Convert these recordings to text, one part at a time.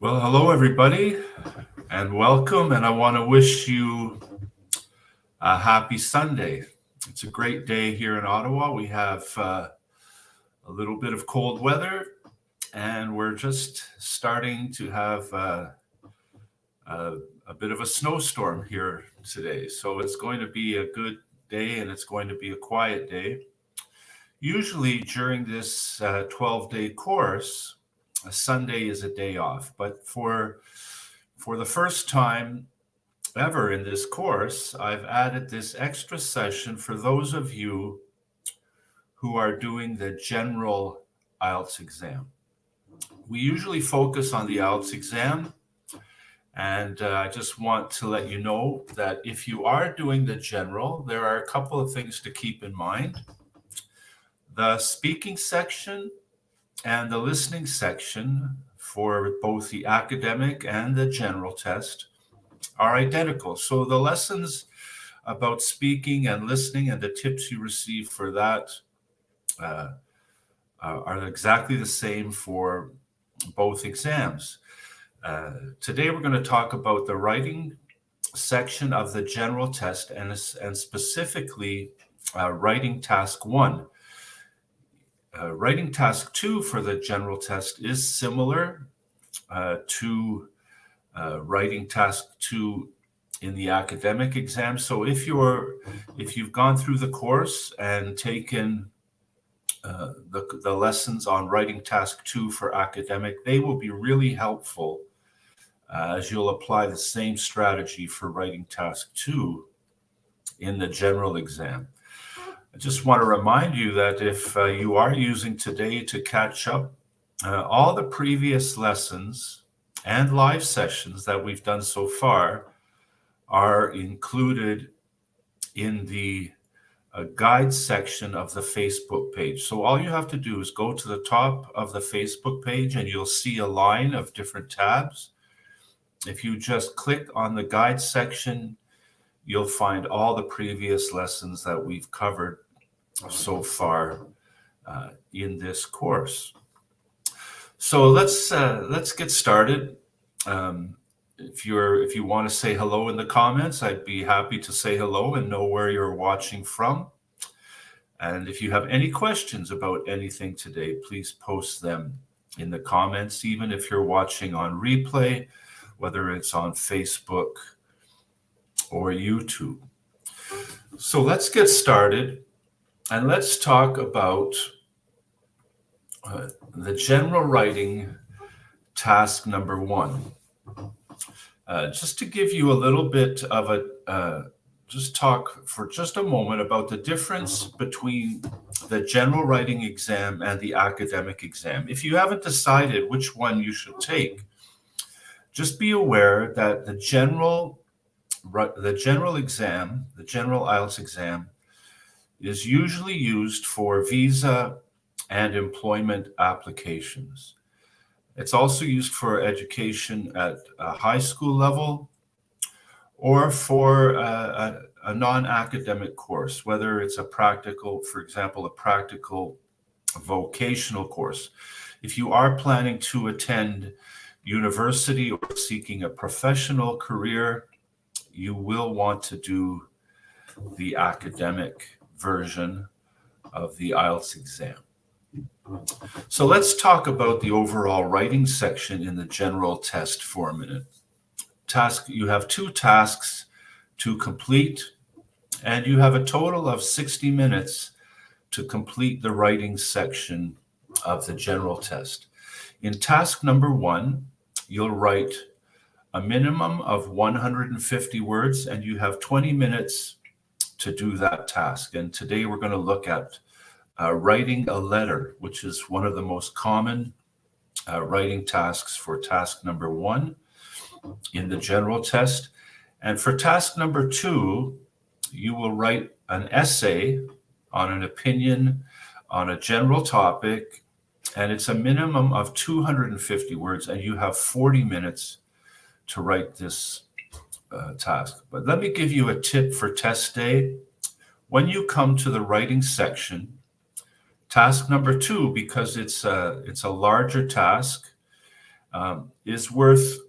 Well, hello, everybody, and welcome. And I want to wish you a happy Sunday. It's a great day here in Ottawa. We have a little bit of cold weather, and we're just starting to have a, a bit of a snowstorm here today. So it's going to be a good day, and it's going to be a quiet day. Usually, during this 12-day course, a Sunday is a day off, but for the first time ever in this course, I've added this extra session for those of you who are doing the general IELTS exam. We usually focus on the IELTS exam, and I just want to let you know that if you are doing the general, there are a couple of things to keep in mind. The speaking section and the listening section for both the academic and the general test are identical. So the lessons about speaking and listening and the tips you receive for that are exactly the same for both exams. Today we're going to talk about the writing section of the general test and specifically writing task 1. Writing task 2 for the general test is similar to writing task 2 in the academic exam. So if you've gone through the course and taken the lessons on writing task 2 for academic, they will be really helpful as you'll apply the same strategy for writing task 2 in the general exam. I just want to remind you that if you are using today to catch up, all the previous lessons and live sessions that we've done so far are included in the guide section of the Facebook page. So all you have to do is go to the top of the Facebook page and you'll see a line of different tabs. If you just click on the guide section, you'll find all the previous lessons that we've covered so far in this course. So let's get started. If you want to say hello in the comments, I'd be happy to say hello and know where you're watching from. And if you have any questions about anything today, please post them in the comments, even if you're watching on replay, whether it's on Facebook or YouTube. So let's get started and let's talk about the general writing task number 1. Just to give you a little bit of just talk for just a moment about the difference between the general writing exam and the academic exam. If you haven't decided which one you should take, just be aware that the general exam, the general IELTS exam, is usually used for visa and employment applications. It's also used for education at a high school level or for a non-academic course, whether it's a practical, for example, a practical vocational course. If you are planning to attend university or seeking a professional career, you will want to do the academic version of the IELTS exam. So let's talk about the overall writing section in the general test for a minute. You have 2 tasks to complete, and you have a total of 60 minutes to complete the writing section of the general test. In task number 1, you'll write a minimum of 150 words, and you have 20 minutes to do that task. And today we're going to look at writing a letter, which is one of the most common writing tasks for task number 1 in the general test. And for task number 2, you will write an essay on an opinion on a general topic, and it's a minimum of 250 words, and you have 40 minutes to write this task. But let me give you a tip for test day. When you come to the writing section, task number 2, because it's a larger task, is worth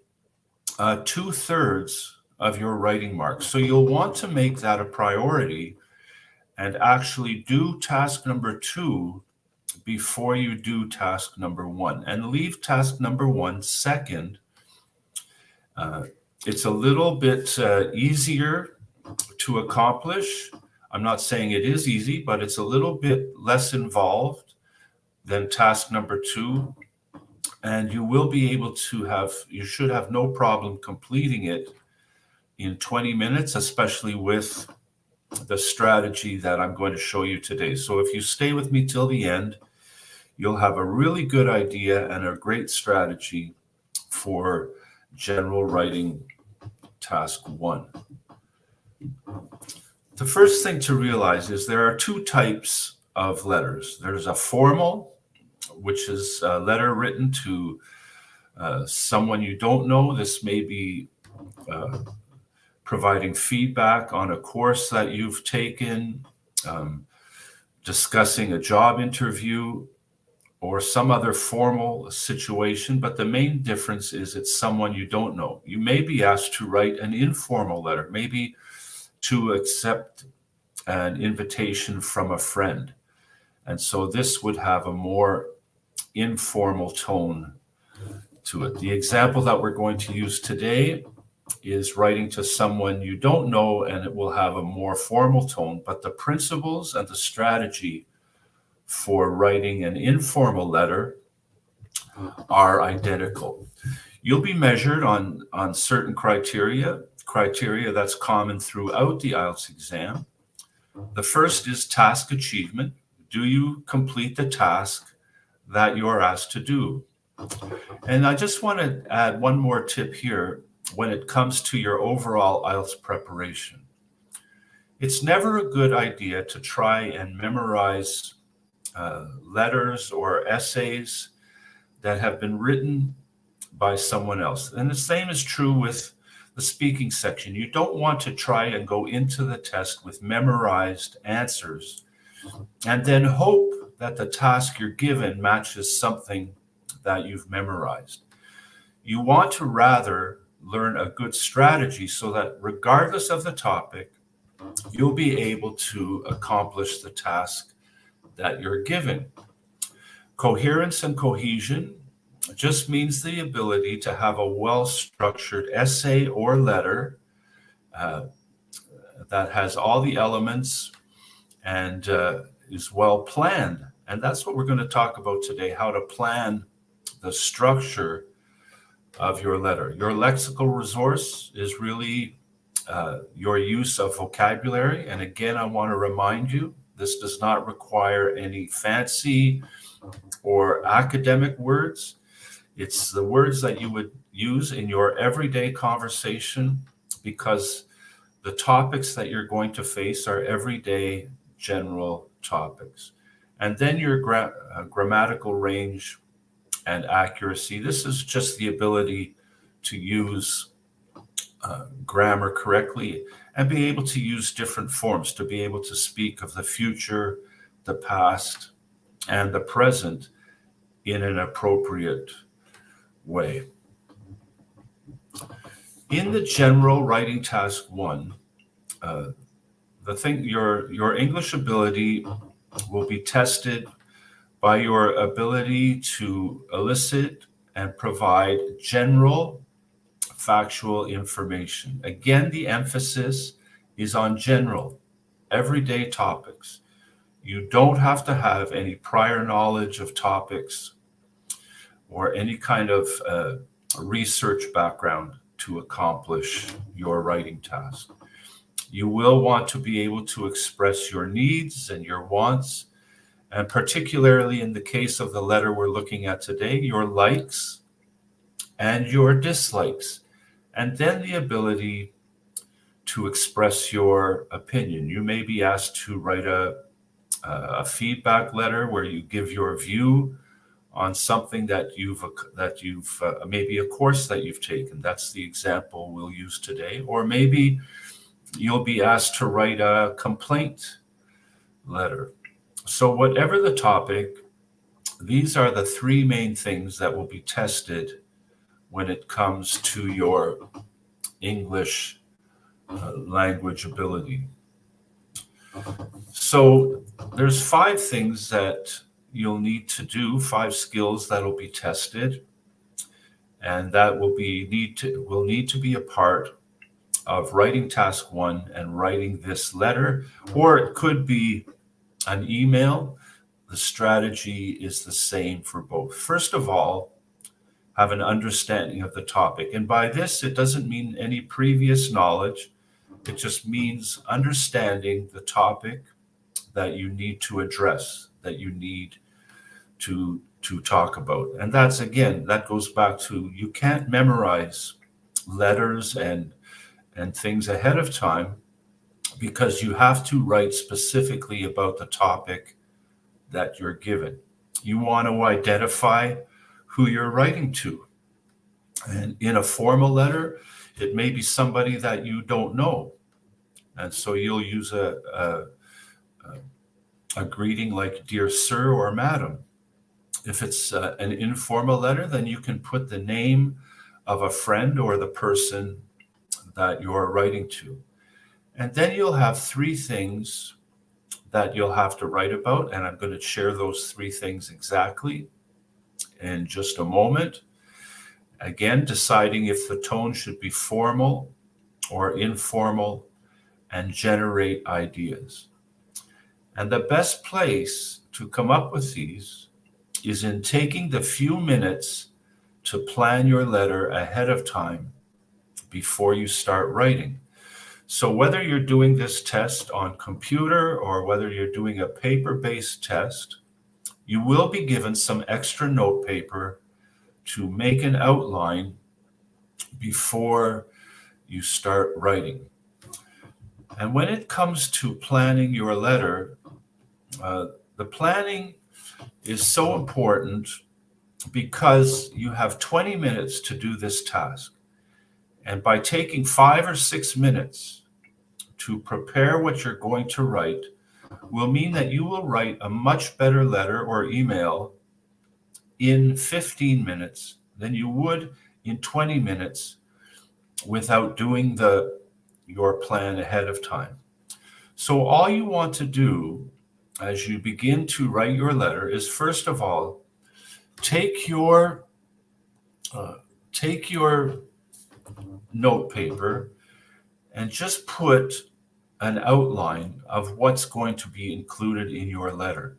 2/3 of your writing marks. So you'll want to make that a priority and actually do task number 2 before you do task number 1, and leave task number 1 second. It's a little bit easier to accomplish. I'm not saying it is easy, but it's a little bit less involved than task number 2. And you will be able to you should have no problem completing it in 20 minutes, especially with the strategy that I'm going to show you today. So if you stay with me till the end, you'll have a really good idea and a great strategy for general writing task 1. The first thing to realize is there are 2 types of letters. There's a formal, which is a letter written to someone you don't know. This may be providing feedback on a course that you've taken, discussing a job interview, or some other formal situation, but the main difference is it's someone you don't know. You may be asked to write an informal letter, maybe to accept an invitation from a friend. And so this would have a more informal tone to it. The example that we're going to use today is writing to someone you don't know, and it will have a more formal tone, but the principles and the strategy for writing an informal letter are identical. You'll be measured on certain criteria that's common throughout the IELTS exam. The first is task achievement. Do you complete the task that you're asked to do? And I just want to add one more tip here when it comes to your overall IELTS preparation. It's never a good idea to try and memorize letters or essays that have been written by someone else. And the same is true with the speaking section. You don't want to try and go into the test with memorized answers and then hope that the task you're given matches something that you've memorized. You want to rather learn a good strategy so that regardless of the topic, you'll be able to accomplish the task that you're given. Coherence and cohesion just means the ability to have a well-structured essay or letter that has all the elements and is well planned. And that's what we're going to talk about today, how to plan the structure of your letter. Your lexical resource is really your use of vocabulary. And again, I want to remind you, this does not require any fancy or academic words. It's the words that you would use in your everyday conversation, because the topics that you're going to face are everyday general topics. And then your grammatical range and accuracy. This is just the ability to use grammar correctly and be able to use different forms, to be able to speak of the future, the past, and the present in an appropriate way. In the general writing task 1, your English ability will be tested by your ability to elicit and provide general factual information. Again, the emphasis is on general, everyday topics. You don't have to have any prior knowledge of topics or any kind of research background to accomplish your writing task. You will want to be able to express your needs and your wants, and particularly in the case of the letter we're looking at today, your likes and your dislikes, and then the ability to express your opinion. You may be asked to write a feedback letter where you give your view on something that you've maybe a course that you've taken. That's the example we'll use today. Or maybe you'll be asked to write a complaint letter. So whatever the topic, these are the 3 main things that will be tested when it comes to your English language ability. So there's 5 things that you'll need to do, 5 skills that'll be tested, and that will need to be a part of writing task 1 and writing this letter, or it could be an email. The strategy is the same for both. First of all, have an understanding of the topic. And by this, it doesn't mean any previous knowledge. It just means understanding the topic that you need to address, that you need to talk about. And that's, again, that goes back to, you can't memorize letters and things ahead of time, because you have to write specifically about the topic that you're given. You want to identify who you're writing to. And in a formal letter, it may be somebody that you don't know. And so you'll use a greeting like "Dear Sir" or "Madam." If it's an informal letter, then you can put the name of a friend or the person that you're writing to. And then you'll have 3 things that you'll have to write about, and I'm going to share those 3 things exactly in just a moment. Again, deciding if the tone should be formal or informal, and generate ideas. And the best place to come up with these is in taking the few minutes to plan your letter ahead of time before you start writing. So whether you're doing this test on computer or whether you're doing a paper-based test, you will be given some extra note paper to make an outline before you start writing. And when it comes to planning your letter, the planning is so important because you have 20 minutes to do this task. And by taking 5 or 6 minutes to prepare what you're going to write will mean that you will write a much better letter or email in 15 minutes than you would in 20 minutes without doing your plan ahead of time. So all you want to do as you begin to write your letter is, first of all, take your note paper and just put an outline of what's going to be included in your letter.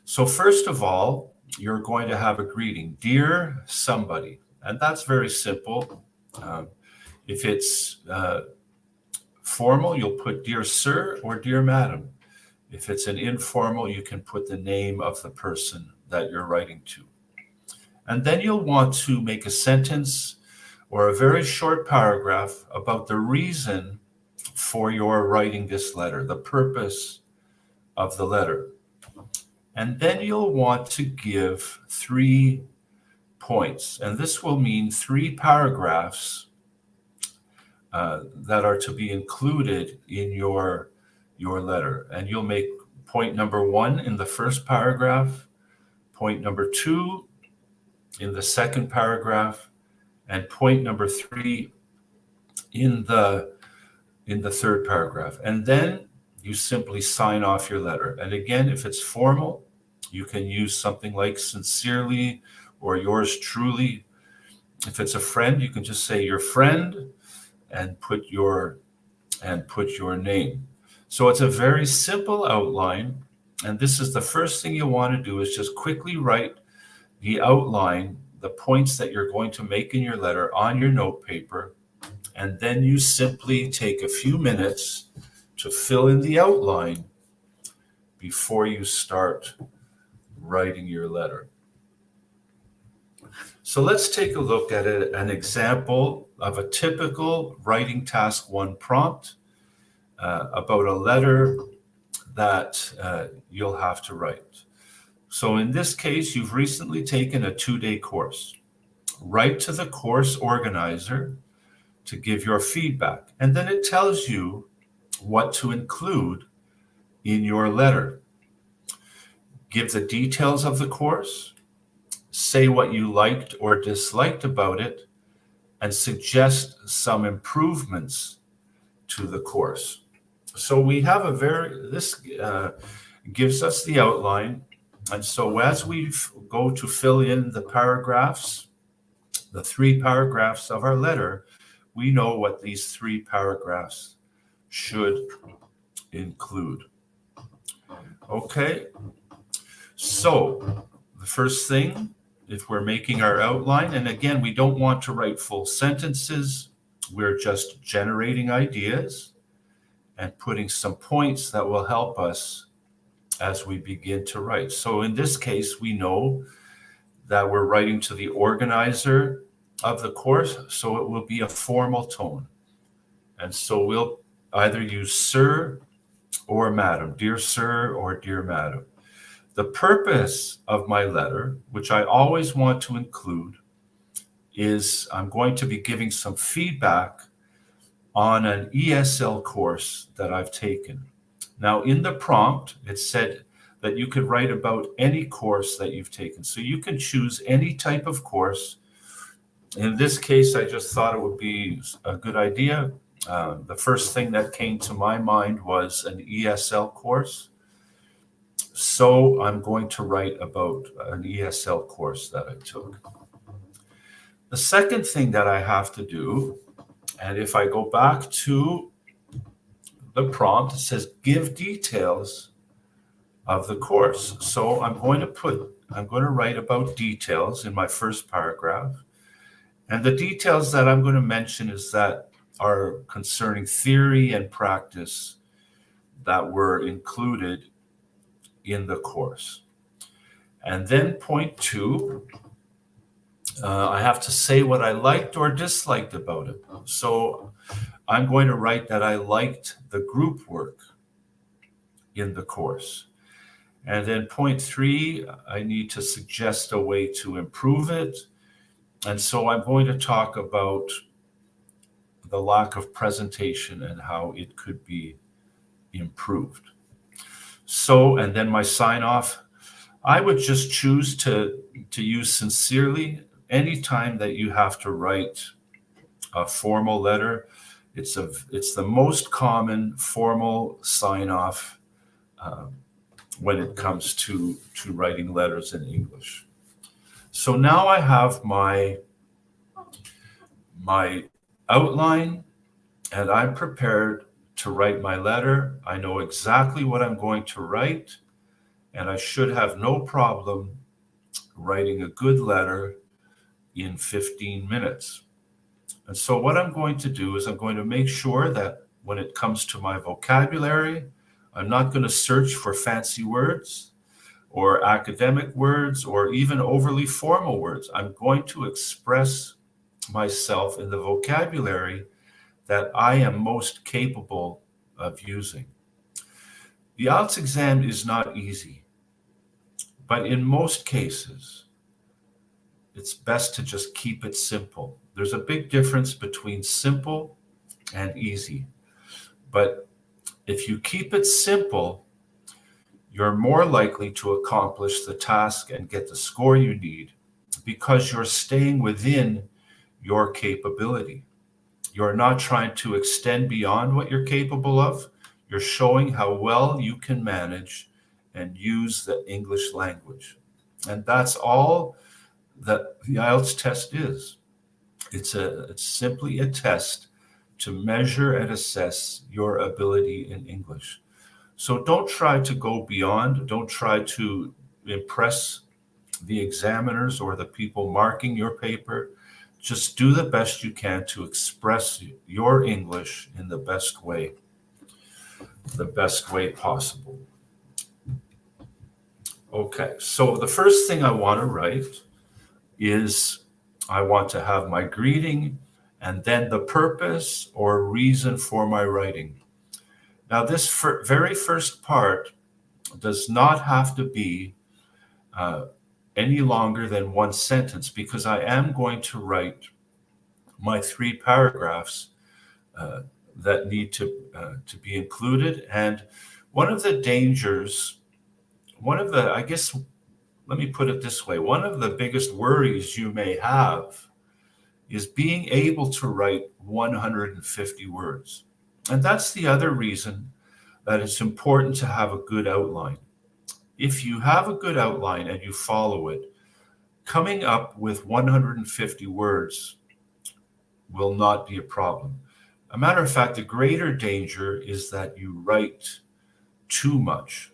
So first of all, you're going to have a greeting, "Dear somebody," and that's very simple. If it's formal, you'll put "Dear Sir" or "Dear Madam." If it's an informal, you can put the name of the person that you're writing to. And then you'll want to make a sentence or a very short paragraph about the reason for your writing this letter, the purpose of the letter. And then you'll want to give 3 points. And this will mean 3 paragraphs that are to be included in your letter. And you'll make point number 1 in the first paragraph, point number 2 in the second paragraph, and point number 3 in the third paragraph. And then you simply sign off your letter. And again, if it's formal, you can use something like "Sincerely" or "Yours truly." If it's a friend, you can just say "Your friend" and put your name. So it's a very simple outline, and this is the first thing you want to do, is just quickly write the outline, the points that you're going to make in your letter on your note paper, and then you simply take a few minutes to fill in the outline before you start writing your letter. So let's take a look at an example of a typical writing task 1 prompt about a letter that you'll have to write. So in this case, you've recently taken a 2-day course. Write to the course organizer to give your feedback, and then it tells you what to include in your letter. Give the details of the course, say what you liked or disliked about it, and suggest some improvements to the course. So we have this gives us the outline. And so as we go to fill in the paragraphs, the 3 paragraphs of our letter, we know what these 3 paragraphs should include. Okay, so the first thing, if we're making our outline, and again, we don't want to write full sentences, we're just generating ideas and putting some points that will help us as we begin to write. So in this case, we know that we're writing to the organizer of the course, so it will be a formal tone. And so we'll either use sir or madam, dear sir or dear madam. The purpose of my letter, which I always want to include, is I'm going to be giving some feedback on an ESL course that I've taken. Now, in the prompt, it said that you could write about any course that you've taken. So you can choose any type of course. In this case, I just thought it would be a good idea. The first thing that came to my mind was an ESL course. So I'm going to write about an ESL course that I took. The second thing that I have to do, and if I go back to the prompt, it says give details of the course. So I'm going to write about details in my first paragraph. And the details that I'm going to mention are concerning theory and practice that were included in the course. And then point 2, I have to say what I liked or disliked about it. So I'm going to write that I liked the group work in the course. And then point 3, I need to suggest a way to improve it. And so I'm going to talk about the lack of presentation and how it could be improved. So, and then my sign off, I would just choose to use sincerely anytime that you have to write a formal letter. It's the most common formal sign off when it comes to writing letters in English. So now I have my outline, and I'm prepared to write my letter. I know exactly what I'm going to write, and I should have no problem writing a good letter in 15 minutes. And so what I'm going to do is I'm going to make sure that when it comes to my vocabulary, I'm not going to search for fancy words or academic words or even overly formal words. I'm going to express myself in the vocabulary that I am most capable of using. The IELTS exam is not easy, but in most cases, it's best to just keep it simple. There's a big difference between simple and easy. But if you keep it simple, you're more likely to accomplish the task and get the score you need because you're staying within your capability. You're not trying to extend beyond what you're capable of. You're showing how well you can manage and use the English language. And that's all that the IELTS test is. It's simply a test to measure and assess your ability in English. So don't try to go beyond. Don't try to impress the examiners or the people marking your paper. Just do the best you can to express your English in the best way possible. Okay, so the first thing I want to write is I want to have my greeting and then the purpose or reason for my writing. Now, this very first part does not have to be any longer than one sentence because I am going to write my 3 paragraphs that need to be included. And one of the dangers, I guess let me put it this way. One of the biggest worries you may have is being able to write 150 words. And that's the other reason that it's important to have a good outline. If you have a good outline and you follow it, coming up with 150 words will not be a problem. A matter of fact, the greater danger is that you write too much.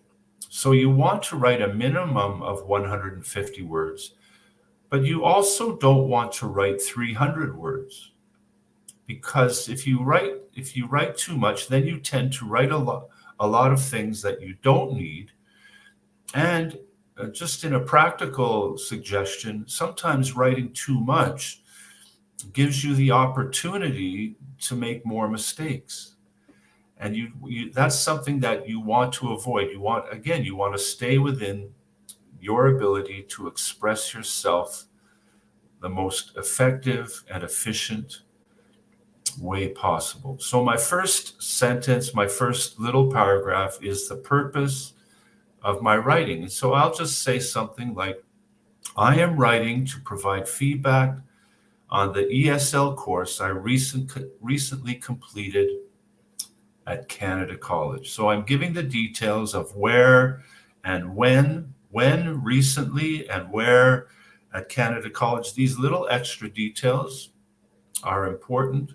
So you want to write a minimum of 150 words, but you also don't want to write 300 words, because if you write too much, then you tend to write a lot of things that you don't need. And just in a practical suggestion, sometimes writing too much gives you the opportunity to make more mistakes. And that's something that you want to avoid. You want to stay within your ability to express yourself the most effective and efficient way possible. So my first sentence, my first little paragraph is the purpose of my writing. And so I'll just say something like, I am writing to provide feedback on the ESL course I recently completed at Canada College. So I'm giving the details of where and when recently, and where at Canada College. These little extra details are important.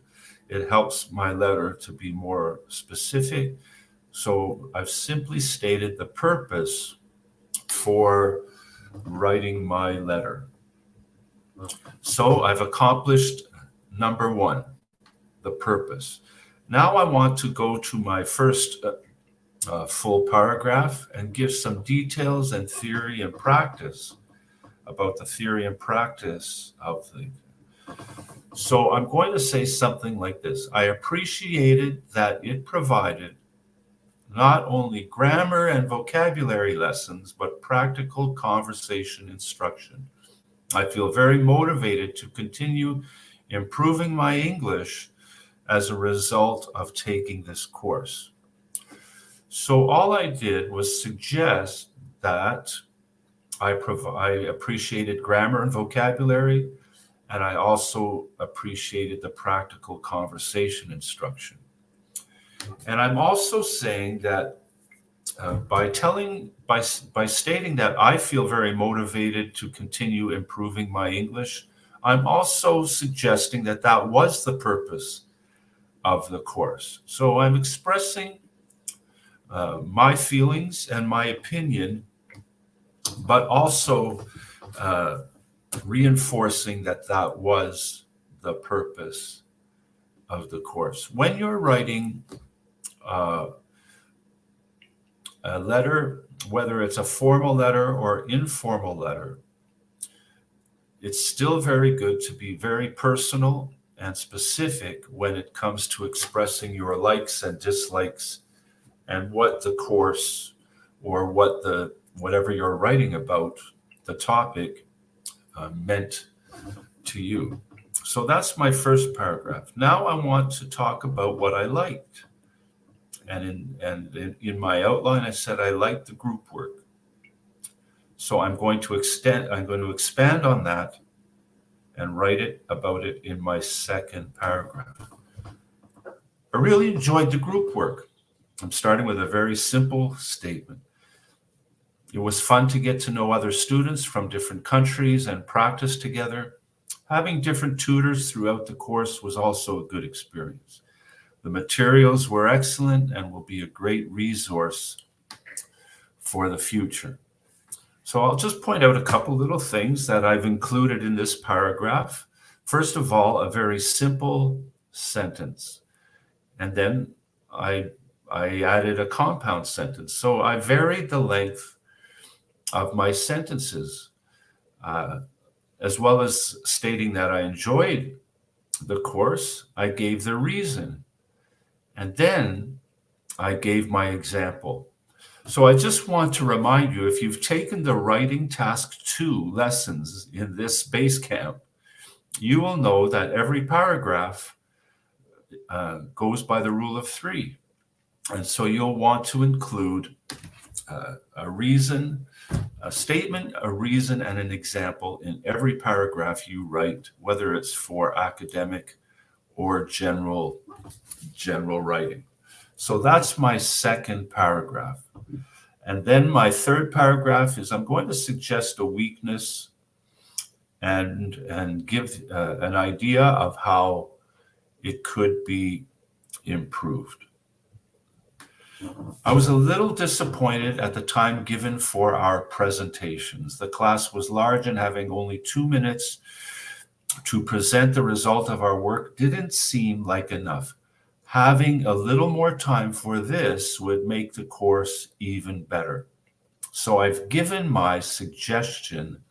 It helps my letter to be more specific. So I've simply stated the purpose for writing my letter. So I've accomplished number one, the purpose. Now I want to go to my first full paragraph and give some details and theory and practice about the theory and practice of the. So I'm going to say something like this. I appreciated that it provided not only grammar and vocabulary lessons, but practical conversation instruction. I feel very motivated to continue improving my English as a result of taking this course. So all I did was suggest that I appreciated grammar and vocabulary, and I also appreciated the practical conversation instruction. And I'm also saying that by stating that I feel very motivated to continue improving my English, I'm also suggesting that that was the purpose of the course. So I'm expressing my feelings and my opinion, but also reinforcing that that was the purpose of the course. When you're writing a letter, whether it's a formal letter or informal letter, it's still very good to be very personal and specific when it comes to expressing your likes and dislikes and what the course or whatever you're writing about, the topic, meant to you. So that's my first paragraph. Now I want to talk about what I liked. And in my outline, I said I liked the group work. So I'm going to expand on that and write about it in my second paragraph. I really enjoyed the group work. I'm starting with a very simple statement. It was fun to get to know other students from different countries and practice together. Having different tutors throughout the course was also a good experience. The materials were excellent and will be a great resource for the future. So I'll just point out a couple little things that I've included in this paragraph. First of all, a very simple sentence. And then I added a compound sentence. So I varied the length of my sentences, as well as stating that I enjoyed the course. I gave the reason, and then I gave my example. So I just want to remind you, if you've taken the Writing Task 2 lessons in this base camp, you will know that every paragraph goes by the rule of 3. And so you'll want to include a reason, A statement, a reason, and an example in every paragraph you write, whether it's for academic or general writing. So that's my second paragraph. And then my third paragraph is I'm going to suggest a weakness and give an idea of how it could be improved. I was a little disappointed at the time given for our presentations. The class was large and having only 2 minutes to present the result of our work didn't seem like enough. Having a little more time for this would make the course even better. So I've given my suggestion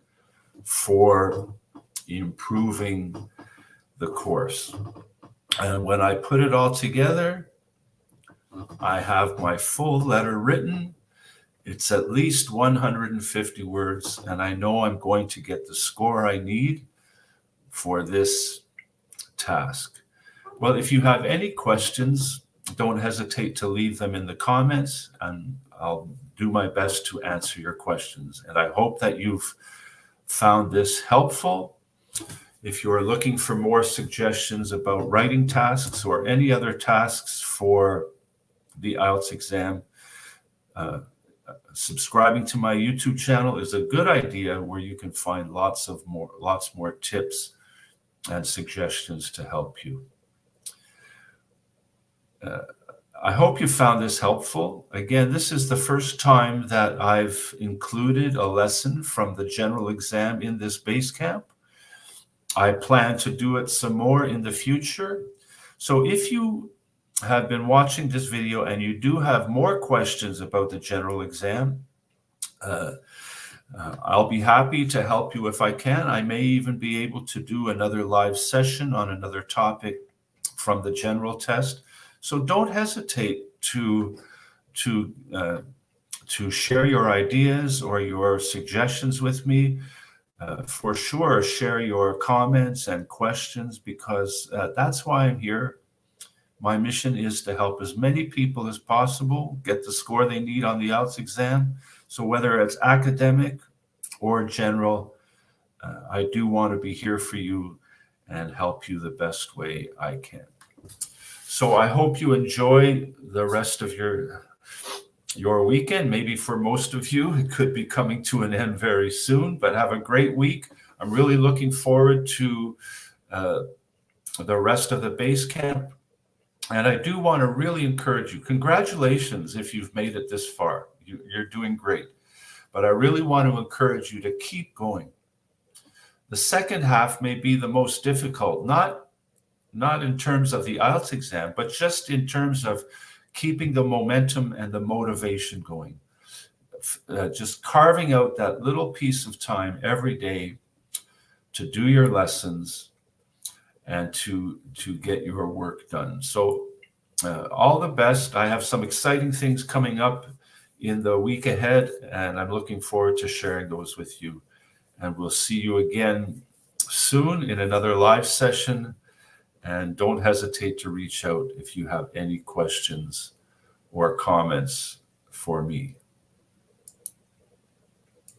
for improving the course. And when I put it all together, I have my full letter written. It's at least 150 words, and I know I'm going to get the score I need for this task. Well, if you have any questions, don't hesitate to leave them in the comments, and I'll do my best to answer your questions. And I hope that you've found this helpful. If you're looking for more suggestions about writing tasks or any other tasks for the IELTS exam, subscribing to my YouTube channel is a good idea, where you can find lots more tips and suggestions to help you. I hope you found this helpful. Again, this is the first time that I've included a lesson from the general exam in this base camp. I plan to do it some more in the future. So if you have been watching this video and you do have more questions about the general exam, I'll be happy to help you if I can. I may even be able to do another live session on another topic from the general test. So don't hesitate to share your ideas or your suggestions with me. For sure, share your comments and questions, because that's why I'm here. My mission is to help as many people as possible get the score they need on the IELTS exam. So whether it's academic or general, I do want to be here for you and help you the best way I can. So I hope you enjoy the rest of your weekend. Maybe for most of you, it could be coming to an end very soon, but have a great week. I'm really looking forward to the rest of the base camp. And I do want to really encourage you. Congratulations if you've made it this far. You're doing great. But I really want to encourage you to keep going. The second half may be the most difficult, not in terms of the IELTS exam, but just in terms of keeping the momentum and the motivation going. Just carving out that little piece of time every day to do your lessons and to get your work done. So all the best. I have some exciting things coming up in the week ahead, and I'm looking forward to sharing those with you. And we'll see you again soon in another live session. And don't hesitate to reach out if you have any questions or comments for me.